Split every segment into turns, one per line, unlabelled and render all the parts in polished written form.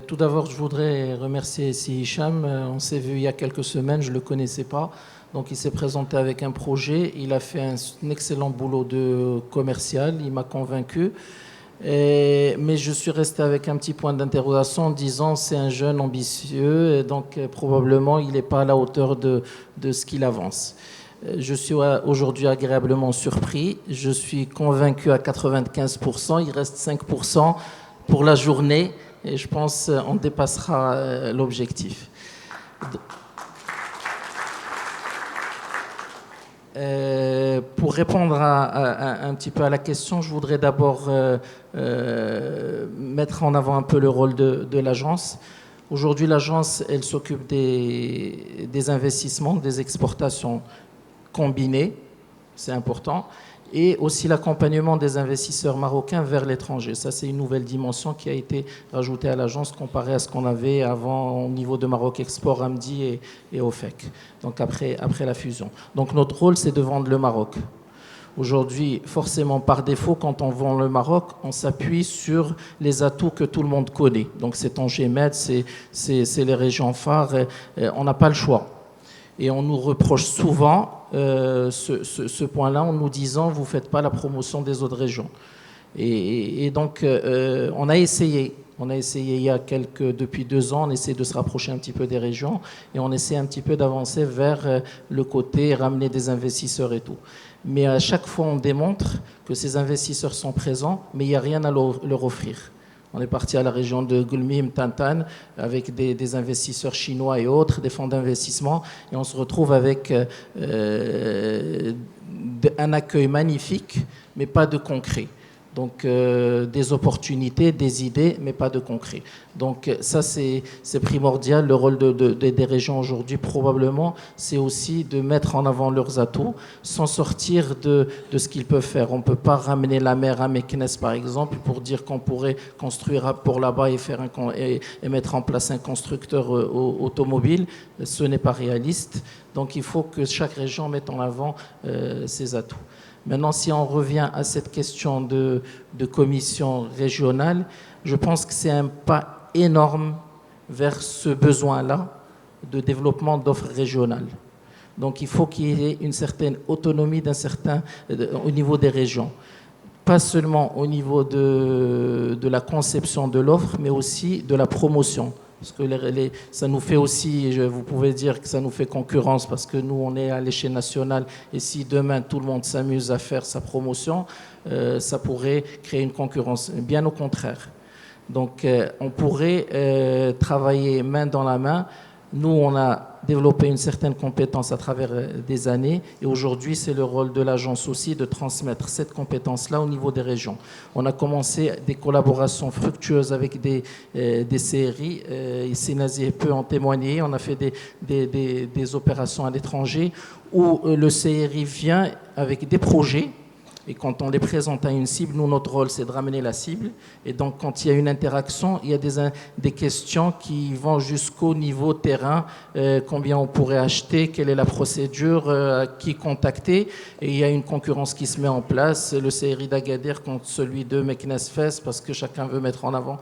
Tout d'abord, je voudrais remercier Si Hicham. On s'est vu il y a quelques semaines, je ne le connaissais pas. Donc, il s'est présenté avec un projet. Il a fait un excellent boulot de commercial. Il m'a convaincu. Mais je suis resté avec un petit point d'interrogation en disant c'est un jeune ambitieux. Et donc, probablement, il n'est pas à la hauteur de ce qu'il avance. Je suis aujourd'hui agréablement surpris. Je suis convaincu à 95%. Il reste 5% pour la journée. Et je pense qu'on dépassera l'objectif. Pour répondre un petit peu à la question, je voudrais d'abord mettre en avant un peu le rôle de l'agence. Aujourd'hui, l'agence, elle s'occupe des investissements, des exportations combinées, c'est important, et aussi l'accompagnement des investisseurs marocains vers l'étranger. Ça, c'est une nouvelle dimension qui a été rajoutée à l'agence comparée à ce qu'on avait avant au niveau de Maroc Export, Amdi et OFEC, donc après la fusion. Donc notre rôle, c'est de vendre le Maroc. Aujourd'hui, forcément, par défaut, quand on vend le Maroc, on s'appuie sur les atouts que tout le monde connaît. Donc c'est Tanger Med, c'est les régions phares, on n'a pas le choix. Et on nous reproche souvent ce point-là en nous disant vous ne faites pas la promotion des autres régions. Et donc, on a essayé. On a essayé depuis 2 ans, on essaie de se rapprocher un petit peu des régions et on essaie un petit peu d'avancer vers le côté ramener des investisseurs et tout. Mais à chaque fois, on démontre que ces investisseurs sont présents, mais il n'y a rien à leur offrir. On est parti à la région de Gulmim, Tantan, avec des investisseurs chinois et autres, des fonds d'investissement, et on se retrouve avec un accueil magnifique, mais pas de concret. Donc des opportunités, des idées, mais pas de concret. Donc ça, c'est primordial. Le rôle des régions aujourd'hui, probablement, c'est aussi de mettre en avant leurs atouts, sans sortir de ce qu'ils peuvent faire. On ne peut pas ramener la mer à Meknès, par exemple, pour dire qu'on pourrait construire pour là-bas et mettre en place un constructeur automobile. Ce n'est pas réaliste. Donc il faut que chaque région mette en avant ses atouts. Maintenant, si on revient à cette question de commission régionale, je pense que c'est un pas énorme vers ce besoin-là de développement d'offres régionales. Donc il faut qu'il y ait une certaine autonomie au niveau des régions. Pas seulement au niveau de la conception de l'offre, mais aussi de la promotion. Parce que ça nous fait aussi, vous pouvez dire que ça nous fait concurrence parce que nous, on est à l'échelle nationale et si demain tout le monde s'amuse à faire sa promotion, ça pourrait créer une concurrence. Bien au contraire. Donc, on pourrait travailler main dans la main. Nous, on a développé une certaine compétence à travers des années et aujourd'hui, c'est le rôle de l'agence aussi de transmettre cette compétence-là au niveau des régions. On a commencé des collaborations fructueuses avec des CRI et Sénazi peut en témoigner. On a fait des opérations à l'étranger où le CRI vient avec des projets. Et quand on les présente à une cible, nous, notre rôle, c'est de ramener la cible. Et donc, quand il y a une interaction, il y a des questions qui vont jusqu'au niveau terrain. Combien on pourrait acheter, quelle est la procédure, qui contacter. Et il y a une concurrence qui se met en place. Le CRI d'Agadir contre celui de Meknès-Fès, parce que chacun veut mettre en avant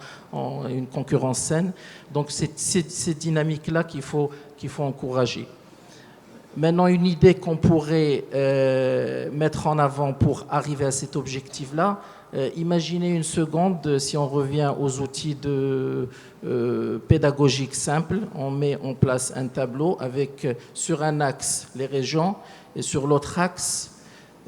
une concurrence saine. Donc, c'est ces dynamiques-là qu'il faut encourager. Maintenant, une idée qu'on pourrait mettre en avant pour arriver à cet objectif-là, imaginez une seconde, si on revient aux outils pédagogiques simples, on met en place un tableau avec sur un axe les régions et sur l'autre axe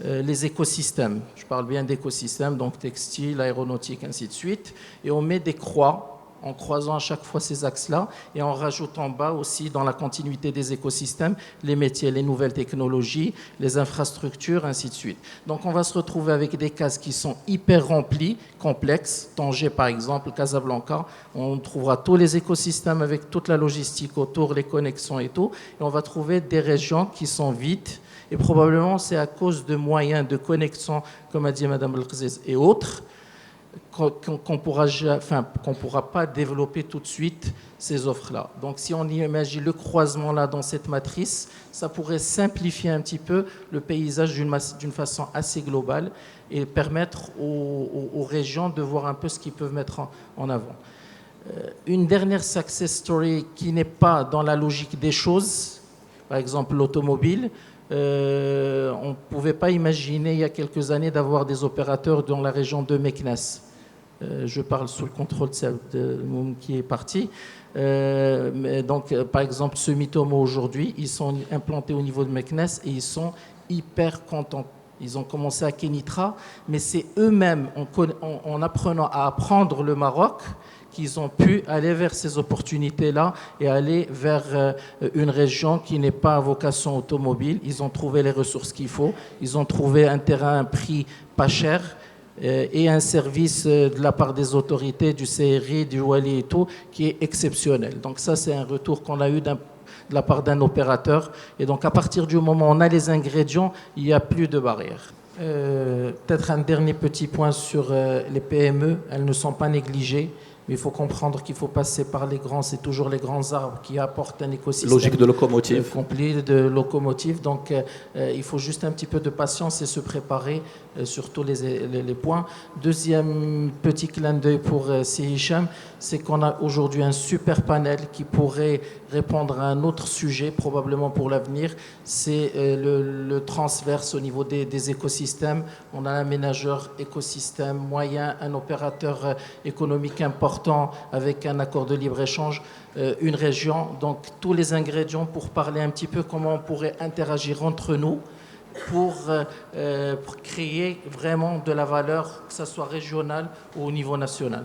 les écosystèmes. Je parle bien d'écosystèmes, donc textile, aéronautique, ainsi de suite, et on met des croix en croisant à chaque fois ces axes-là et en rajoutant en bas aussi dans la continuité des écosystèmes les métiers, les nouvelles technologies, les infrastructures, ainsi de suite. Donc on va se retrouver avec des cases qui sont hyper remplies, complexes. Tanger par exemple, Casablanca, on trouvera tous les écosystèmes avec toute la logistique autour, les connexions et tout, et on va trouver des régions qui sont vides. Et probablement c'est à cause de moyens de connexion, comme a dit Mme Belkziz et autres, qu'on pourra pas développer tout de suite ces offres-là. Donc si on imagine le croisement là dans cette matrice, ça pourrait simplifier un petit peu le paysage d'une façon assez globale et permettre aux régions de voir un peu ce qu'ils peuvent mettre en avant. Une dernière success story qui n'est pas dans la logique des choses, par exemple l'automobile. On ne pouvait pas imaginer il y a quelques années d'avoir des opérateurs dans la région de Meknès. Je parle sous le contrôle de Moum qui est parti. Donc, par exemple, Sumitomo aujourd'hui, ils sont implantés au niveau de Meknès et ils sont hyper contents. Ils ont commencé à Kenitra, mais c'est eux-mêmes, en apprenant à apprendre le Maroc, qu'ils ont pu aller vers ces opportunités-là et aller vers une région qui n'est pas à vocation automobile. Ils ont trouvé les ressources qu'il faut, ils ont trouvé un terrain à un prix pas cher et un service de la part des autorités, du CRI, du Wali et tout, qui est exceptionnel. Donc ça, c'est un retour qu'on a eu de la part d'un opérateur. Et donc à partir du moment où on a les ingrédients, il n'y a plus de barrières. Peut-être un dernier petit point sur les PME. Elles ne sont pas négligées. Mais il faut comprendre qu'il faut passer par les grands, c'est toujours les grands arbres qui apportent un écosystème.
Logique de locomotive.
Complet de locomotive. Donc il faut juste un petit peu de patience et se préparer sur tous les points. Deuxième petit clin d'œil pour Hicham, c'est qu'on a aujourd'hui un super panel qui pourrait répondre à un autre sujet, probablement pour l'avenir. C'est le transverse au niveau des écosystèmes. On a un aménageur écosystème moyen, un opérateur économique important avec un accord de libre-échange, une région, donc tous les ingrédients pour parler un petit peu comment on pourrait interagir entre nous pour créer vraiment de la valeur, que ce soit régionale ou au niveau national.